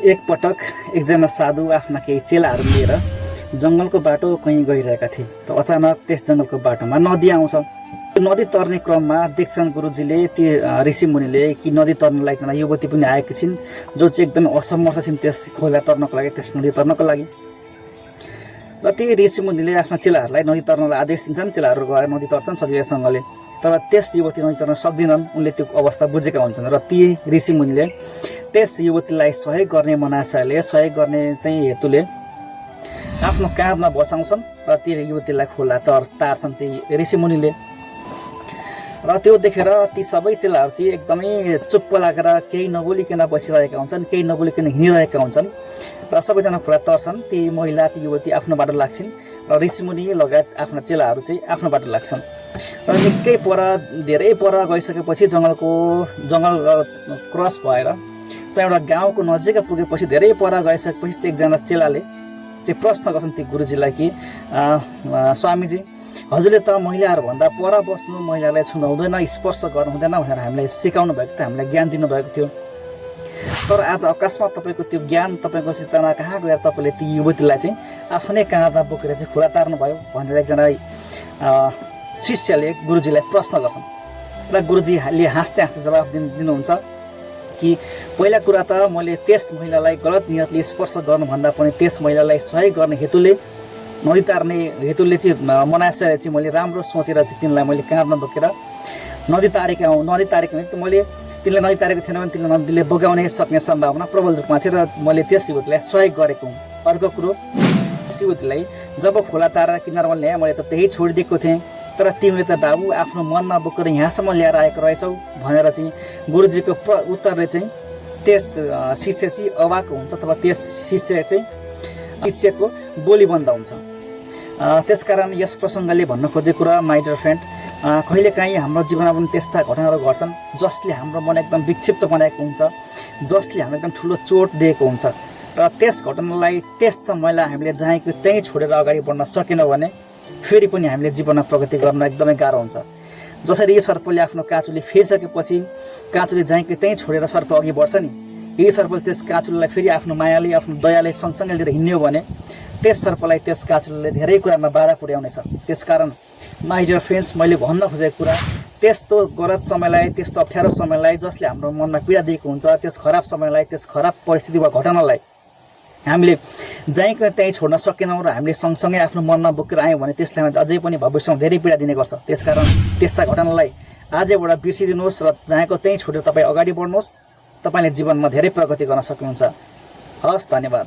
एक पटक एकजना साधु आफ्ना केही चेलाहरू लिएर जङ्गलको बाटो कहीँ गइरहेका थिए र अचानक त्यस जङ्गलको बाटोमा नदी आउँछ। त्यो नदी तर्ने क्रममा देख्छन् गुरुजीले ती ऋषिमुनिले कि नदी तर्नलाई एकजना युवती पनि आएकी छिन् जो चाहिँ एकदमै असमर्थ छिन् त्यस खोला तर्नको लागि, त्यस नदी तर्नको लागि। र ती ऋषिमुनिले आफ्ना चेलाहरूलाई नदी तर्नलाई आदेश दिन्छन्। चेलाहरू गएर नदी तर्छन् सजिलैसँगले, तर त्यस युवती नदी तर्न सक्दिनन्। उनले त्यो अवस्था बुझेका हुन्छन् र ती ऋषिमुनिले त्यस युवतीलाई सहयोग गर्ने मनासाले, सहयोग गर्ने चाहिँ हेतुले आफ्नो काँधमा बसाउँछन् र ती युवतीलाई खोला तार्छन् ती ऋषिमुनिले। र त्यो देखेर ती सबै चेलाहरू चाहिँ एकदमै चुप्प लागेर केही नबोलिकन बसिरहेका हुन्छन्, केही नबोलिकन हिँडिरहेका हुन्छन् र सबैजना खोला तर्छन्। ती महिला, ती युवती आफ्नो बाटो लाग्छन् र ऋषिमुनि लगायत आफ्ना चेलाहरू चाहिँ आफ्नो बाटो लाग्छन्। र निकै पर, धेरै पर गइसकेपछि जङ्गल क्रस भएर चाहिँ एउटा गाउँको नजिक पुगेपछि, धेरै पर गइसकेपछि एकजना चेलाले चाहिँ प्रश्न गर्छन् ती गुरुजीलाई कि स्वामीजी, हजुरले त महिलाहरूभन्दा पर बस्नु, महिलालाई छुन हुँदैन, स्पर्श गर्नु हुँदैन भनेर हामीलाई सिकाउनु भएको थियो, हामीलाई ज्ञान दिनुभएको थियो। तर आज अकस्मात तपाईँको त्यो ज्ञान, तपाईँको चेतना कहाँ गएर तपाईँले ती युवतीलाई चाहिँ आफ्नै काँधमा बोकेर चाहिँ खोला तार्नुभयो भनेर एकजना शिष्यले गुरुजीलाई प्रश्न गर्छन्। र गुरुजीले हाँस्दै हाँस्दै जवाफ दिनुहुन्छ कि पहिला कुरा त मैले त्यस महिलालाई गलत नियतले स्पर्श गर्नुभन्दा पनि त्यस महिलालाई सहयोग गर्ने हेतुले, नदी तार्ने हेतुले चाहिँ मनासले चाहिँ मैले राम्रो सोचेर चाहिँ तिनलाई मैले काँधमा बोकेर नदी तारेको भने मैले तिनले नदी तारेको थिएन भने तिनले नदीले बगाउने सक्ने सम्भावना प्रबल रूपमा थियो र मैले त्यस युवतीलाई सहयोग गरेको हुँ। अर्को कुरो, त्यस युवतीलाई जब खोला तारेर किनारमा ल्याएँ मैले त त्यही छोडिदिएको थिएँ, तर तिमीले त बाबु आफ्नो मनमा बोकेर यहाँसम्म ल्याएर आएको रहेछौ भनेर चाहिँ गुरुजीको उत्तरले चाहिँ त्यस शिष्य चाहिँ अवाक हुन्छ अथवा त्यस शिष्यको बोली बन्द हुन्छ। त्यसकारण यस प्रसङ्गले भन्न खोजेको कुरा, माइ डियर फ्रेन्ड, कहिलेकाहीँ हाम्रो जीवनमा पनि त्यस्ता घटनाहरू घट्छन् जसले हाम्रो मन एकदम विक्षिप्त बनाएको हुन्छ, जसले हामीलाई एकदम ठुलो चोट दिएको हुन्छ। र त्यस घटनालाई, त्यस समयलाई हामीले जहाँको त्यहीँ छोडेर अगाडि बढ्न सकेनौँ भने फेरि पनि हामीले जीवनमा प्रगति गर्न एकदमै गाह्रो हुन्छ। जसरी यी सर्पले आफ्नो काँचुली फेरिसकेपछि काँचुली जहाँको त्यहीँ छोडेर सर्प अघि बढ्छ नि, यही सर्पले त्यस काँचुलीलाई फेरि आफ्नो मायाले, आफ्नो दयाले सँगसँगै लिएर हिँड्यो भने त्यस सर्पलाई, त्यस काँचुलीले धेरै कुरामा बाधा पुर्याउनेछ। त्यसकारण माइ डियर फ्रेन्ड्स, मैले भन्न खोजेको कुरा, त्यस्तो गलत समयलाई, त्यस्तो अप्ठ्यारो समयलाई जसले हाम्रो मनमा पीडा दिएको हुन्छ, त्यस खराब समयलाई, त्यस खराब परिस्थिति वा घटनालाई हामीले जहीँ त्यहीँ छोड्न सकेनौँ र हामीले सँगसँगै आफ्नो मनमा बोकेर आयौँ भने त्यसलाई अझै पनि भविष्यमा धेरै पीडा दिने गर्छ। त्यसकारण त्यस्ता घटनालाई आजैबाट बिर्सिदिनुहोस् र जहाँको त्यहीँ छोडेर तपाईँ अगाडि बढ्नुहोस्। तपाईँले जीवनमा धेरै प्रगति गर्न सक्नुहुन्छ। हस्, धन्यवाद।